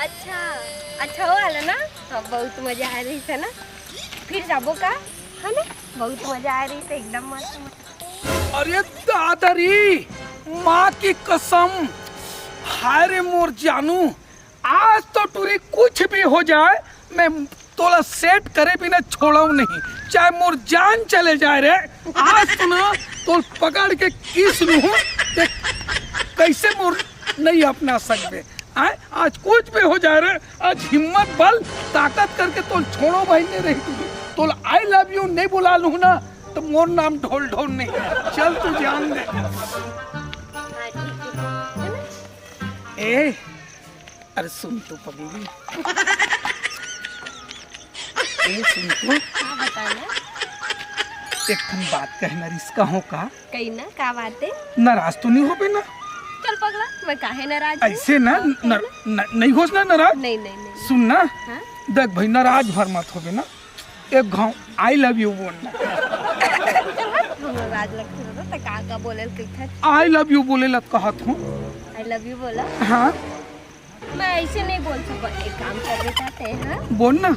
अच्छा अच्छा हो आला ना, बहुत मजा आ रही है ना, फिर जाबो का है ना, बहुत मजा आ रही है एकदम मस्त। अरे दादारी माँ की कसम, हाय रे मोर जानू, आज तो टूरी कुछ भी हो जाए मैं तोला सेट करे बिना छोड़ाऊ नहीं, चाहे मोर जान चले जाए रे। आज तो ना तो पकड़ के किस लूं कैसे मोर नहीं अपना सकते। आज कुछ भी हो जाए रे, आज हिम्मत बल ताकत करके तो छोड़ो भाई नहीं रही तुझे, तो आई लव यू नहीं बुला लूं ना तो मोर नाम ढोल ढोल नहीं। चल तू जान दे। ए अरे सुन तू पगली, ए सुन तू, बताना एक बात कहना रिश्का हो का, कहीं ना का बात है, नाराज तो नहीं हो बे ना? चल पगला मैं काहे नाराज ऐसे ना नहीं होस ना नाराज। नहीं नहीं नहीं सुन ना, हाँ? देख भाई नाराज भर मत हो बे ना, एक घाव आई लव यू बोलना। नाराज लगते हो तो का बोले कैसे आई लव यू बोले लत कहत हूँ। आई लव यू बोला, हाँ मैं ऐसे नहीं बोल सकता, एक काम कर देता थे। हाँ बोल ना,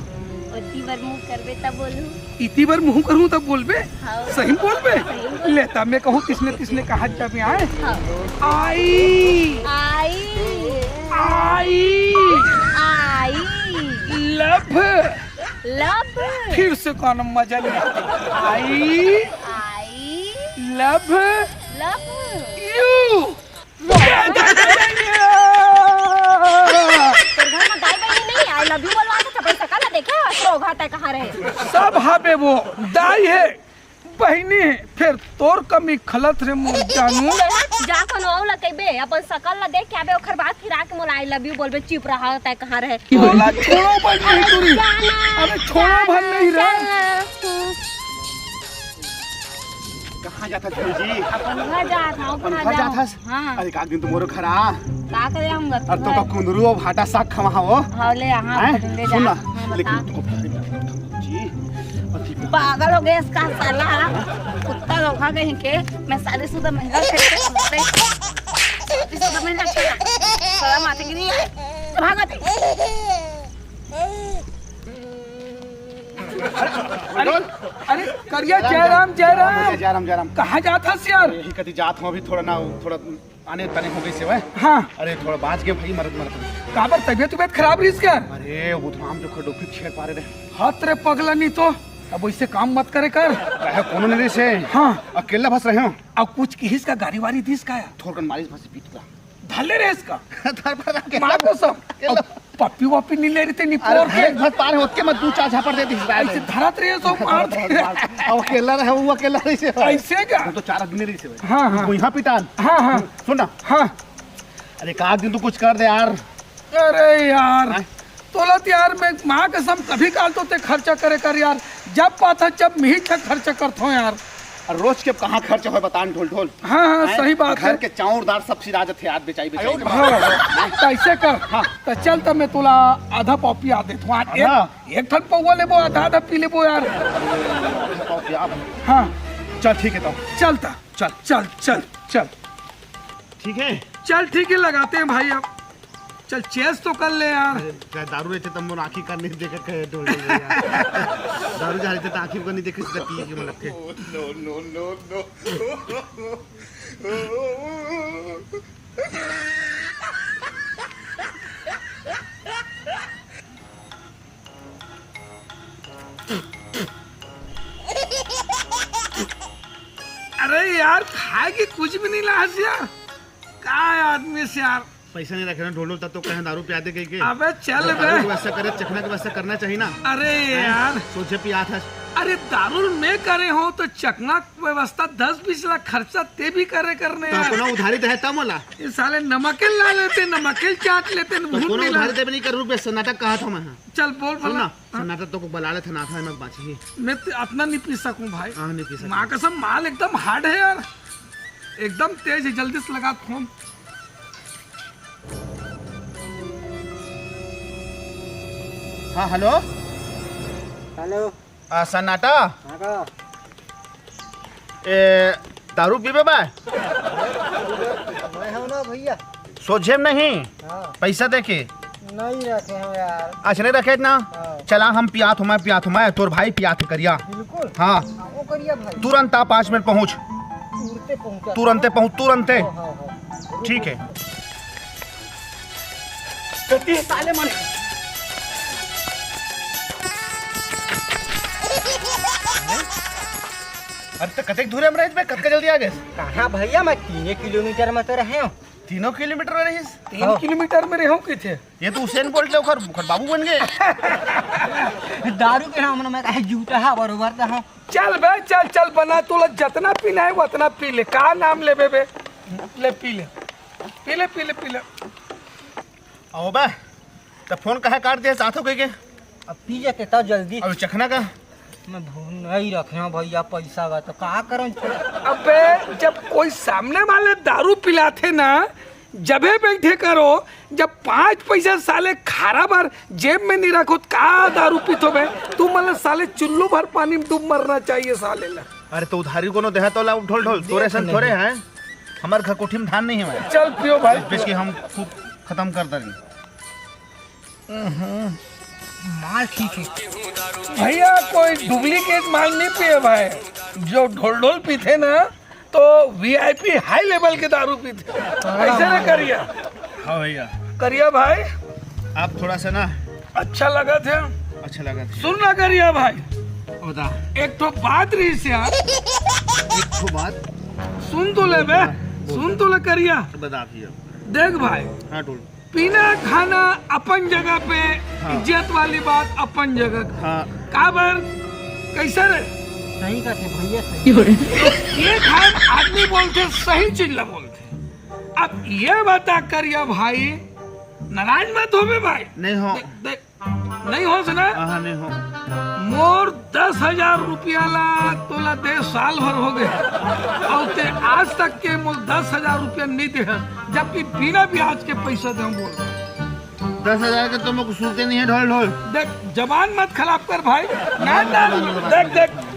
इतनी बार मुंह करबे तब बोलूं, इतनी बार मुँह करूँ तब बोल बे, हाँ सही बोल बे। सही लेता मैं कहूँ किसने किसने कहा जब आए हाँ आई आई आई आई लव, लव फिर से कौन मजा नहीं आता। आई आई लव लव यू। तेरे घर में गाय बहनी नहीं, आई लव यू बोलवा तो चपड़ सका ना, देखे तो घाटा कहाँ रहे सब हाबे वो दाई है बहनी है, फिर तोर कमी खलत रे मोर जानू। जा कनो औला कहबे अपन सकल ला देख के आबे, ओकर बाद फिर आके मोला आई लव यू बोलबे, चुप रहा तय कहाँ रहे। बोला छोड़ो बन नहीं तुरी, अरे छोड़ो बन नहीं रे। कहाँ जाता जी? अपन घर जा था, अपन घर जाता। हां अरे का दिन तुमरो घर आ, का करे हम गत और तो का कुंदरू और भाटा साग खवा हो। हां ले यहां ले जा। सुना हाँ, लेकिन बता। तुमको जी अति पागल हो गए इसका साला, कुत्ता लोग खा गए के, मैं शादीशुदा महिला थे, शादीशुदा महिला थे, साला माथे गिरी भागत। अरे करिया जयराम जयराम जयराम जयराम। कहाँ जाता यार? यही कति जात हूँ अभी, थोड़ा ना थोड़ा आने तने हो गई से वह। हाँ अरे थोड़ा बाज के भाई मरद मरद। काबर तबियत खराब रही इसका? अरे वो तो हम जो खडोफी छेड़ पा रहे हाथ रे पगला नहीं तो अब वैसे काम मत करे कर। रहे कोनो नहीं से। हाँ अकेला फंस रहे हो। अब कुछ किस का गाड़ी वाड़ी थी इसका थोड़ा मालिश फंसी पीट का धले रे इसका धर पर मार को सब पप्पी वप्पी नहीं ले रही थी नहीं पोर के भर पार होत के मत दू चार झापड़ दे दी ऐसे धरत रहे सो मार अब अकेला रहे वो अकेला रही से ऐसे क्या? तो चार आदमी रही से हाँ हाँ वो यहाँ पिटान। हाँ हाँ सुन ना, हाँ। अरे का दिन तू कुछ कर दे यार। अरे यार तोलत यार मैं माँ कसम कभी काल तो ते खर्चा करे कर यार, जब पाता जब मीठ खर्चा करता हूँ यार। और रोज के कहाँ खर्च हो बतान ढोल ढोल। हाँ हाँ सही बात है। घर के चाउरदार सब सिराजत है, आज बेचाई बेचाई। हाँ तो ऐसे कर, हाँ तो चल तो मैं तुला आधा पॉपी आ देता हूँ, एक ठन पौवा लेबो आधा आधा पी लेबो यार। हाँ चल ठीक है तो चलता चल चल चल चल ठीक है। चल ठीक है लगाते हैं भाई, अब चल चेस तो कर ले यार। दारू रहते तब मोर आँखी कर नहीं देखे के ढोल दारू जा रहते तो आँखी को नहीं देखे सीधा पी के मतलब के नो नो नो अरे यार खाएगी कुछ भी नहीं लाश यार, का आदमी से यार पैसा नहीं रखे ना ढोलो तब तो कहें दारू पिया दे गई के। अबे चल बे, वैसा करे चखना के वैसा करना चाहिए ना। अरे यार सोचे पिया था। अरे दारू में करे हो तो चकना व्यवस्था 10-20 लाख खर्चा ते भी करे करने तो यार। कोनो उधारी दे तब मोला ये साले नमकेल ला लेते, नमकेल चाट लेते, तो भूख कोनो नहीं उधारी ला। दे नहीं कर रुपए सन्नाटक कहा था मैं। चल बोल सुन बोला। ना सन्नाटक तो को बला ले था ना था मैं बाची। मैं अपना नहीं पी सकूं भाई। हां नहीं पी सकता। माँ कसम माल एकदम हार्ड है यार, एकदम तेज है, जल्दी से लगा फोन। हाँ हेलो हेलो सन्नाटा हाँ दारू पीबे बा मैं हूँ ना भैया। सोझे नहीं हाँ पैसा देके नहीं रखे हैं यार। अच्छा नहीं रखे ना, चला हम पियात हूँ मैं तोर भाई पियात करिया। बिल्कुल हाँ वो करिए भाई। तुरंत आ 5 मिनट पहुँच, तुरंते पहुँच तुरंते। ठीक है। साले मन अरे तो कतेक दूर है हमरा इसमें, कतका जल्दी आ गए? कहाँ भैया, मैं 3 किलोमीटर में तो रहे हूँ। 3 किलोमीटर में रही? 3 किलोमीटर में रहूं के थे। ये तो हुसैन बोल्ट ले ओखर बाबू बन गए। दारू के नाम में कहे जूता है बरोबर तो हूँ। चल बे चल बना तो जितना पीना है उतना पी ले। का नाम ले बे? ले पी ले। आओ बे तो फोन कहे काट दिया साथों के अब पी जाते तब जल्दी। अब चखना का मैं भूल नहीं रखना भैया, पैसा का तो का करूँ। अबे जब कोई सामने वाले दारू पिलाते ना, जबे बैठे करो। जब 5 पैसा साले खारा बार जेब में नहीं रखो का दारू पीतो बे? तू मतलब साले चुल्लू भर पानी में डूब मरना चाहिए साले ला। अरे तो उधारी कोनो देहा तो ला ढोल ढोल तोरे सन थोड़े हैं। हमारे घर कोठी में धान नहीं है मैं। चल पियो भाई, बेच के हम खूब खत्म कर देंगे। माल ठीक है भैया कोई डुप्लीकेट माल नहीं पिए भाई। जो ढोल पीते ना तो वीआईपी हाई लेवल के दारू पीते। ऐसे ना करिया। हाँ भैया करिया भाई, आप थोड़ा सा ना अच्छा लगा था। अच्छा लगा था। सुन ना करिया भाई, बता एक तो बात रही से यार, एक तो बात सुन तो ले बे, सुन तो ले करिया। बता देख भाई, हाँ ढोल पीना खाना अपन जगह पे, हाँ। इज्जत वाली बात अपन जगह। हाँ काबर कैसे रे? सही करते भैया, सही। ये खान आदमी बोलते सही चीज ला बोलते। अब ये बता करिया भाई, नाराज मत हो बे भाई। नहीं हो देख नहीं हो सुना, हाँ नहीं हो। मोर 10,000 रुपया ला तोला दे साल भर हो गए और ते आज तक के मोल 10,000 रुपया नहीं दे, जबकि बिना ब्याज के पैसा दे बोल। 10,000 का तो मुझको सुनते नहीं है ढोल ढोल। देख जबान मत खराब कर भाई। ना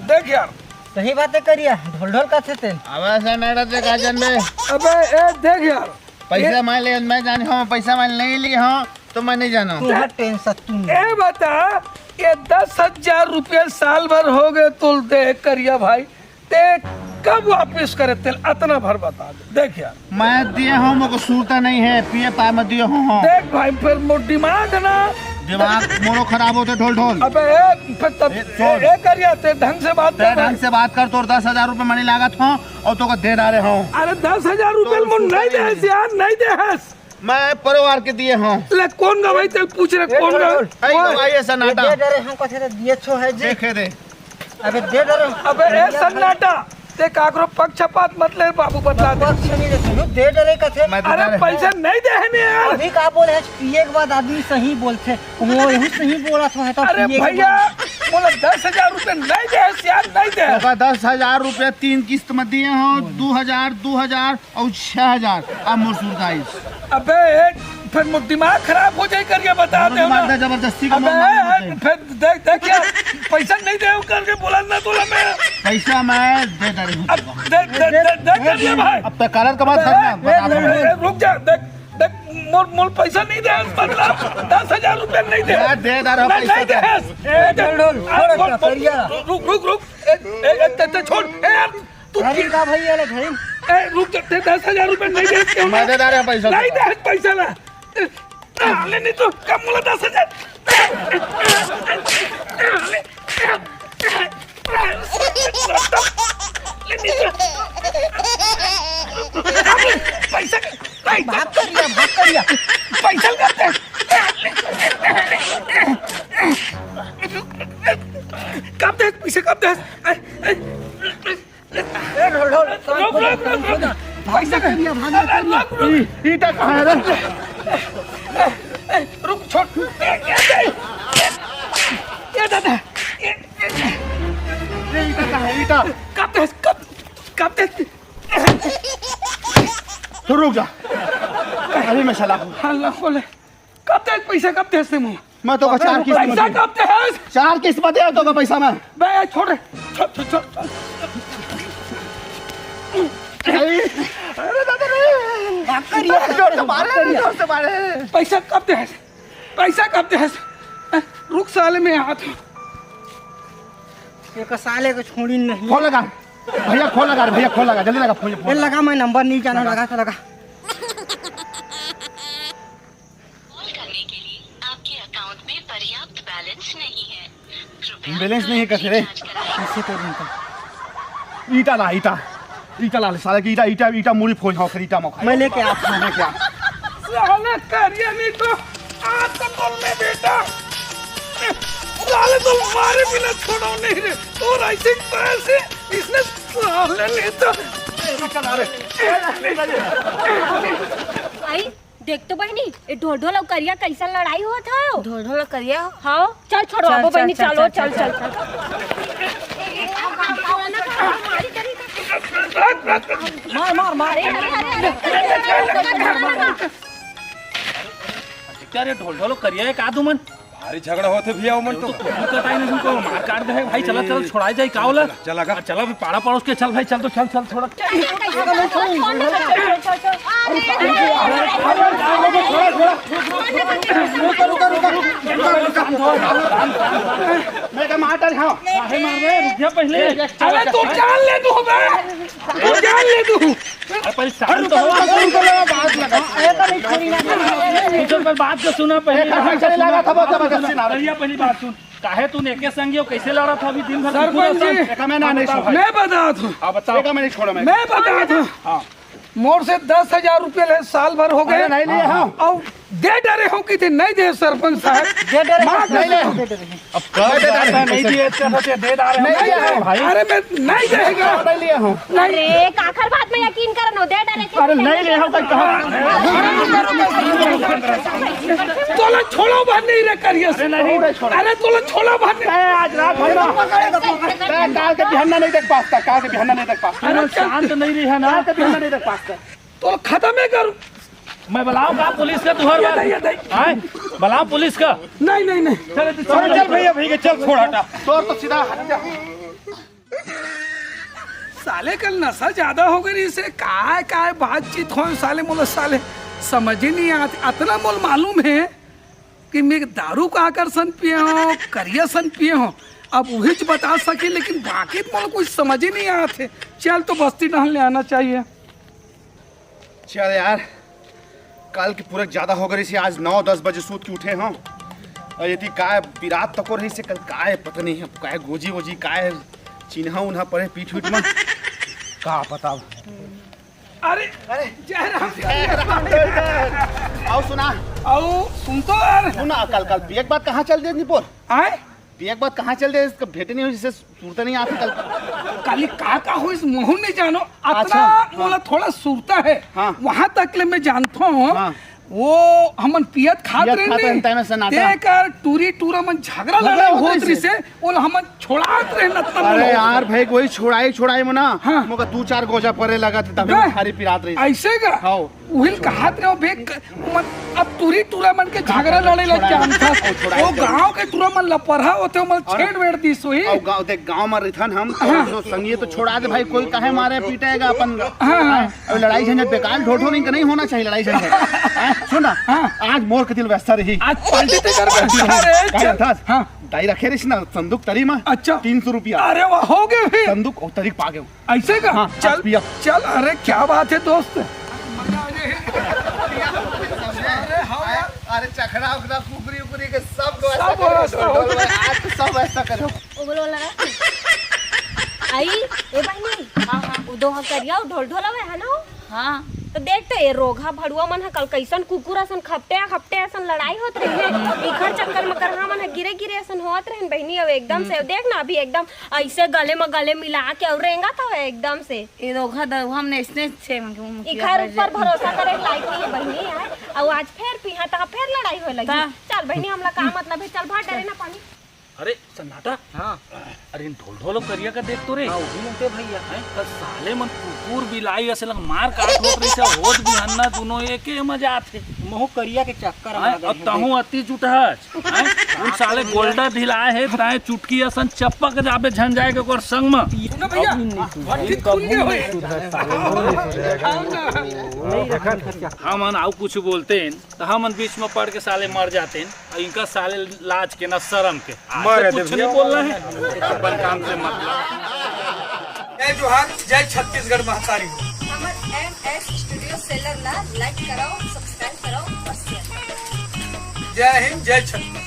देख यार, सही बातें करिए। ढोल करते थे। अब ऐसा मेरा से गाजन में अबे ए देख यार, पैसा मान ले, मैं जानी हूँ पैसा मान नहीं ली हूँ तो मैं नहीं जाना। तू हट टेंशन तू। ए बता ये 10,000 रुपया साल भर हो गए तुल दे करिया भाई, ते कब वापिस करे तेल? अतना भर बता दे। देख यार मैं दिए हूँ मुझको सूरता नहीं है, पिए पाए मत दिए हूँ। देख भाई, फिर मोर दिमाग ना, दिमाग मोरो खराब होते ढोल ढोल। अबे फिर तब ए करिया ते ढंग से बात कर। ढंग से बात कर। तो 10,000 रुपये मनी लागत हूँ और तो दे डाले हूँ। अरे 10,000 रुपये मुझ नहीं दे यार, नहीं दे। मैं परिवार के दिए हूँ। ले कौन गवाई तेल पूछ रहे कौन गवाई? ऐसा नाटा दे डरे हम कथे दिए छो है जी। देखे दे। अबे दे डरे। अबे ए सन्नाटा ते काकरो पक्षपात मत ले बाबू, बतला दे। पक्ष नहीं देते नो, दे डरे कथे। अरे पैसा नहीं दे है यार। अभी का बोले है, पिए के बाद आदमी सही बोलते। वो यही सही बोला था तो अरे भैया बोला 10,000 रुपये नहीं दे यार, नहीं दे। 10,000 रुपये 3 किस्त में दिए हूँ। 2,000 और 6,000 अब मुर्सूर का। अबे फिर दिमाग खराब हो जाए करके बता दे ना। जबरदस्ती का अबे फिर देख यार, पैसा नहीं दे करके बोला ना तोला मैं। पैसा मैं दे रही हूँ। अब देख करिए भाई। अब तक कारण का बात रुक जा, देख मोल पैसा नहीं दे, मतलब 10,000 रुपया नहीं दे। दे रहा नहीं दे। रुक छोड़ यार तू। अरे का भैया ने घरी रुक जा, 10,000 रुपये नहीं दे क्यों? मैं दे रहा पैसा। नहीं दे पैसा ना ले, नहीं तो कम बोला 10,000। पैसा भाग करिया पैसा करते कब दे पैसे, कब दे? ढोल पैसा करिया भाग ईटा कहाँ है रे? रुक छोड़ ये दादा ईटा कहाँ है? ईटा कब दे? तो रुक जा, अभी मैं चला हूँ। अल्लाह बोले कब दे पैसा, कब दे मुँह? मैं तो 4 किस्त पैसा कब दे? 4 किस्त में दे तो पैसा मैं। बे छोड़। अरे दादा रे, भाग करिया जोर से मारे। पैसा कब दे? पैसा कब दे? रुक साले में हाथ। एक साले को छोड़ी नहीं। फोन लगा भैया, फोन लगा भैया, फोन लगा जल्दी लगा फोन। ये लगा, मैं नंबर नहीं जाना, लगा तो लगा। बैलेंस नहीं है कैसे रे? कैसे करूँ इनका? ईटा ला, ईटा ईटा ला साले की, ईटा ईटा ईटा मूड़ी फोन हो कर ईटा मौका मैं लेके आता हूँ। मैं क्या साले करिया नहीं तो आज तो बोल में बेटा साले तो मारे बिना छोड़ो नहीं रे। और ऐसे पैसे इसने साले नहीं तो चला रे। आई देख तो बहनी ये ढोल और करिया कैसा लड़ाई हुआ था। ढोल करिया हाँ चल छोड़ो चल, अब चल, बहनी, चल, चलो चल, चल चल मार मार मार। क्या रे ढोल ढोल करिया है का तुमन भारी झगड़ा होते भैया वो मन तो कटाई नहीं तुमको मार काट दे भाई। चला चल छोड़ाई जाए का होला। चला का चला भी पाड़ा पड़ोस के चल भाई, चल तो चल चल थोड़ा। मैं क्या मार डाल हाँ काहे मार रहे रुक जा पहले। अरे तू जान ले तू बे, तू जान ले तू। अरे पहले शांत तो हो, बात लगा कुछ पर बात को सुना पहले। चले लगा था बहुत जबरदस्ती ना भैया पहली बात सुन, काहे तू नेके संगी हो कैसे लड़ा था अभी दिन भर? सरपंच जी देखा मैं ना नहीं छोड़ा। मैं बता दूं, हाँ बताओ मैं नहीं छोड़ा। मैं मैं बता दूं, हाँ मोर से 10,000 रुपए ले साल भर हो गए नहीं लिए हाँ और दे डरे हो कि थे नहीं दे सरपंच साहब। दे दे मार नहीं ले दे। अब कर दे रहा नहीं दिए इतने दे रहा है नहीं दिया भाई। अरे मैं नहीं देगा। नहीं लिए हूँ। अरे आखिर बात में यकीन कर नो दे डाले। अरे नहीं लिए हूँ कहाँ। तोला छोड़ो बात नहीं रे करिए से। अरे तोला छोड़ो बात नहीं। आज रात भर मैं काल के बिहाना नहीं देख पाता, काल के बिहाना नहीं देख पाता, अरे शांत नहीं रही है ना। काल के बिहाना नहीं देख पाता। तो खत्म है कर। मैं बुलाऊं का पुलिस का तुहर बात बुलाऊं पुलिस का? नहीं नहीं नहीं चल भैया भैया चल छोड़ हटा तो सीधा हट जा। साले कल नशा ज्यादा हो गई इसे काय काय बातचीत हो साले मोला साले समझ ही नहीं आती। इतना मोल मालूम है कि मैं दारू का आकर्षण पिए हो करिया सन पिए हो, अब वही च बता सके लेकिन बाकी मोला कुछ समझ ही नहीं आते। चल तो बस्ती टहल ले आना चाहिए। चल यार कल की पूरा ज्यादा हो गई से आज 9-10 बजे सूत के उठे हम और यदि काय विराट तको रही से कल काय पता नहीं है काय गोजी वोजी काय चिन्हा उन्हा पड़े पीठ पीठ में का पता। अरे अरे जयराम आओ सुना आओ सुन तो यार सुना कल कल पियक बात कहाँ चल दे निपोर आए पियक बात कहाँ चल दे इसका भेटे नहीं हो जिससे सूरत नहीं आती कल। काली का हो इस मोहन नहीं जानो अच्छा, अतना हाँ। मोला थोड़ा सुरता है हाँ। वहां तक ले मैं जानता हूँ हाँ। वो हमन पियत खात पियत रहे खात रहे, टाइम से नाटा। देकर टूरी टूरा मन झगड़ा लड़ाई होत रही से वो हमन छोड़ात रहे न तब अरे यार भाई वही छोड़ाई में ना हाँ। मोका 2-4 गोजा परे लगा था तभी बे, खारी पिरात रही। ऐसे का हाँ। उहिल कहात रहे हो बेक मन अब टूरी टूरा मन के झगड़ा लड़े लग जान था छोड़ाई वो थे। गांव के टूरा मन लपरहा होते हो मन छेड़ वेड़ दी सोई। और गांव देख गांव में रिथन हम तो संगी तो छोड़ा दे भाई, कोई काहे मारे पीटेगा अपन। हाँ। और लड़ाई झंझट बेकार ढोढो नहीं होना चाहिए लड़ाई झंझट। सुन ना आज मोर के दिल वैसा रही आज पलटी ते कर क्या था? हाँ दाई रखे रही ना संदूक तरी में अच्छा 300 रुपया अरे वाह हो गए फिर संदूक और तरीक पा गए। ऐसे का हाँ, चल आज पिया। चल अरे क्या बात है दोस्त। अरे चखड़ा उखड़ा कुकरी उकरी के सब ऐसा करो। ओ बोलो लड़ा आई ए बहनी हां वो दो करिया ढोल ढोलवे है ना। हाँ तो देख तो ये रोगा भड़ुआ मन है कल कैसन कुकुर असन खपटे असन लड़ाई होत रही है इखर चक्कर में करहा मन है गिरे गिरे असन होत रहे बहनी। अब एकदम से देख ना अभी एकदम ऐसे गले में गले मिला के और रेंगा था एकदम से ये रोगा दरुआ हमने इसने छे इखर ऊपर भरोसा करे लायक नहीं है बहनी है। और आज फिर पिहा ता फिर लड़ाई होए लगी। चल बहनी हमला का मतलब है चल भाग डरे ना पानी। अरे सन्नाटा। हाँ अरे इन ढोल ढोलो करिया का देख तो रे। हाँ वही लगते भैया। हैं? कल साले मन कुकुर बिलाई असे लग मार काट होत रही से होत भी हन्ना दोनों एके मजा आथे। महू करिया के चक्कर हैं? अब तहु अति चुटहच हैं? उन साले गोल्डा धिलाए है ताए चुटकी असन चप्पक जाबे झन जाए के ओकर संग में। सुनो भैया भट्टी खुल गए होए हमन आउ कुछ बोलते हैं तो हमन बीच में पड़ के साले मर जाते हैं और इनका साले लाज के ना शर्म के आज कुछ नहीं बोल रहे हैं अपन काम से मतलब। जय जोहार जय छत्तीसगढ़ महतारी। हमर MS स्टूडियो सेलर ला लाइक करो, सब्सक्राइब करो और शेयर करो। जय हिंद जय छत्तीसगढ़।